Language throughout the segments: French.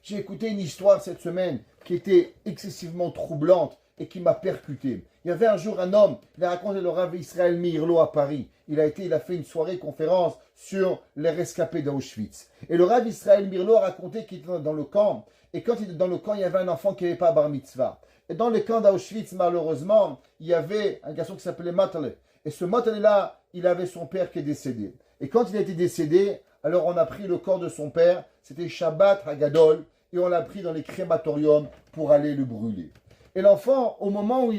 j'ai écouté une histoire cette semaine qui était excessivement troublante et qui m'a percuté. Il y avait un jour un homme, il a raconté le Rav Israël Mirlo à Paris. Il a fait une soirée conférence sur les rescapés d'Auschwitz. Et le Rav Israël Mirlo a raconté qu'il était dans le camp. Et quand il était dans le camp, il y avait un enfant qui n'avait pas bar mitzvah. Et dans le camp d'Auschwitz, malheureusement, il y avait un garçon qui s'appelait Matale. Et ce Matale-là, il avait son père qui est décédé. Et quand il a été décédé, alors on a pris le corps de son père, c'était Shabbat Hagadol, et on l'a pris dans les crématoriums pour aller le brûler. Et l'enfant, au moment où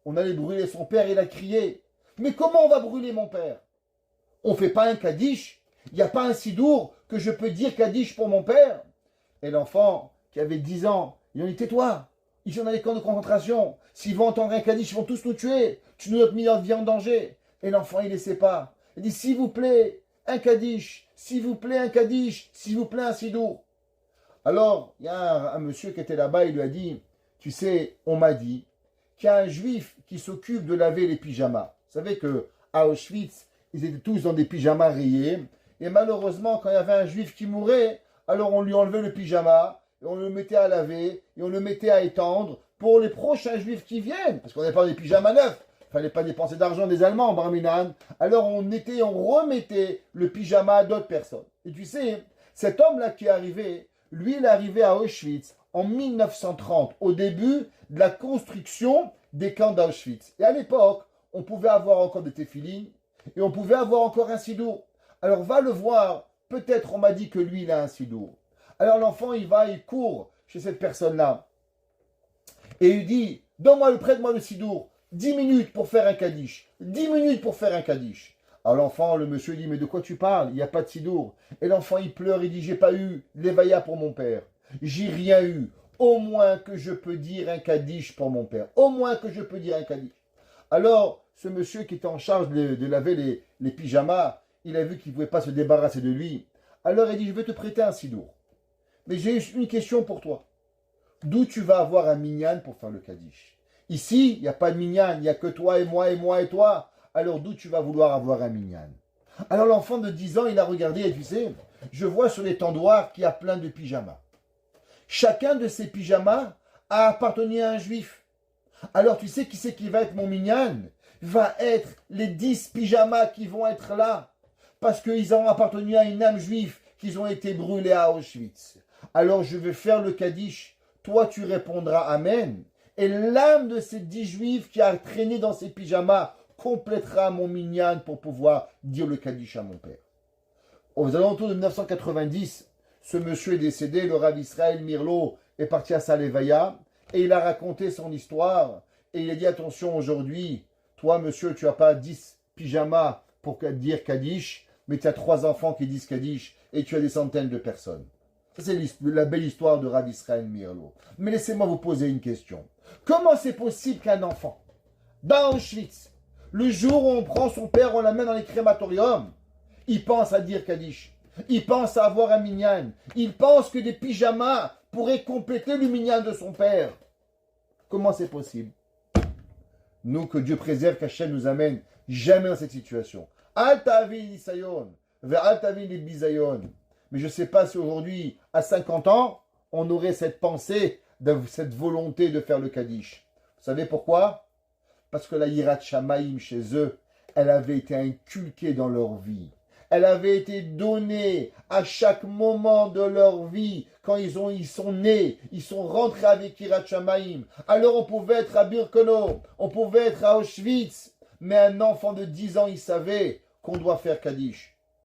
on allait brûler son père, il a crié, « Mais comment on va brûler mon père? On ne fait pas un Kaddish? Il n'y a pas un sidour que je peux dire Kaddish pour mon père ?» Et l'enfant, qui avait 10 ans, il a dit, « Tais-toi, ils sont dans les camps de concentration. S'ils vont entendre un Kaddish, ils vont tous nous tuer. Tu nous as mis notre vie en danger. » Et l'enfant, il ne laissait pas. Il dit, « S'il vous plaît, un Kaddish. S'il vous plaît, un Kaddish. S'il vous plaît, un sidour. » Alors, il y a un monsieur qui était là-bas, il lui a dit, « Tu sais, on m'a dit qu'il y a un juif qui s'occupe de laver les pyjamas. » Vous savez qu'à Auschwitz, ils étaient tous dans des pyjamas rayés. Et malheureusement, quand il y avait un juif qui mourait, alors on lui enlevait le pyjama, et on le mettait à laver, et on le mettait à étendre pour les prochains juifs qui viennent. Parce qu'on n'avait pas des pyjamas neufs. Il ne fallait pas dépenser d'argent des Allemands, Barminan. Alors on remettait le pyjama à d'autres personnes. Et tu sais, cet homme-là qui est arrivé, lui, il est arrivé à Auschwitz en 1930, au début de la construction des camps d'Auschwitz. Et à l'époque, on pouvait avoir encore des téphilines et on pouvait avoir encore un sidour. Alors va le voir, peut-être on m'a dit que lui, il a un sidour. Alors l'enfant, il court chez cette personne-là et il dit, prête-moi le sidour, 10 minutes pour faire un kaddish, 10 minutes pour faire un kaddish. Alors l'enfant, le monsieur dit, mais de quoi tu parles? Il n'y a pas de sidour. Et l'enfant, il pleure, il dit, j'ai pas eu l'évaïa pour mon père. J'ai rien eu. Au moins que je peux dire un kaddish pour mon père. Au moins que je peux dire un kaddish. Alors, ce monsieur qui était en charge de laver les pyjamas, il a vu qu'il ne pouvait pas se débarrasser de lui. Alors il dit, je vais te prêter un sidour. Mais j'ai une question pour toi. D'où tu vas avoir un minyan pour faire le kaddish? Ici, il n'y a pas de minyan, il n'y a que toi et moi et moi et toi. Alors d'où tu vas vouloir avoir un minyan? Alors l'enfant de 10 ans, il a regardé et tu sais, je vois sur les tendoirs qu'il y a plein de pyjamas. Chacun de ces pyjamas a appartenu à un juif. Alors tu sais qui c'est qui va être mon minyan? Va être les 10 pyjamas qui vont être là. Parce qu'ils ont appartenu à une âme juive, qu'ils ont été brûlés à Auschwitz. Alors je vais faire le kaddish. Toi tu répondras Amen. Et l'âme de ces 10 juifs qui a traîné dans ces pyjamas complétera mon minyan pour pouvoir dire le kaddish à mon père. Aux alentours de 1990, ce monsieur est décédé, le Rav Israël Mirlo est parti à sa levaya et il a raconté son histoire et il a dit attention aujourd'hui, toi monsieur tu n'as pas 10 pyjamas pour dire kaddish, mais tu as 3 enfants qui disent kaddish et tu as des centaines de personnes. Ça c'est la belle histoire de Rav Israël Mirlo. Mais laissez-moi vous poser une question. Comment c'est possible qu'un enfant, dans Auschwitz, le jour où on prend son père, on l'amène dans les crématoriums, il pense à dire kaddish? Il pense à avoir un minyan. Il pense que des pyjamas pourraient compléter le minyan de son père. Comment c'est possible? Nous, que Dieu préserve, qu'Hachem nous amène jamais dans cette situation. Altavi l'Isayon, vers Altavi l'Ibisayon. Mais je ne sais pas si aujourd'hui, à 50 ans, on aurait cette pensée, cette volonté de faire le kaddish. Vous savez pourquoi? Parce que la Yirat Shamaïm chez eux, elle avait été inculquée dans leur vie. Elle avait été donnée à chaque moment de leur vie. Quand ils sont nés, ils sont rentrés avec Yirat Shamaïm. Alors on pouvait être à Birkenau, on pouvait être à Auschwitz. Mais un enfant de 10 ans, il savait qu'on doit faire Kaddish.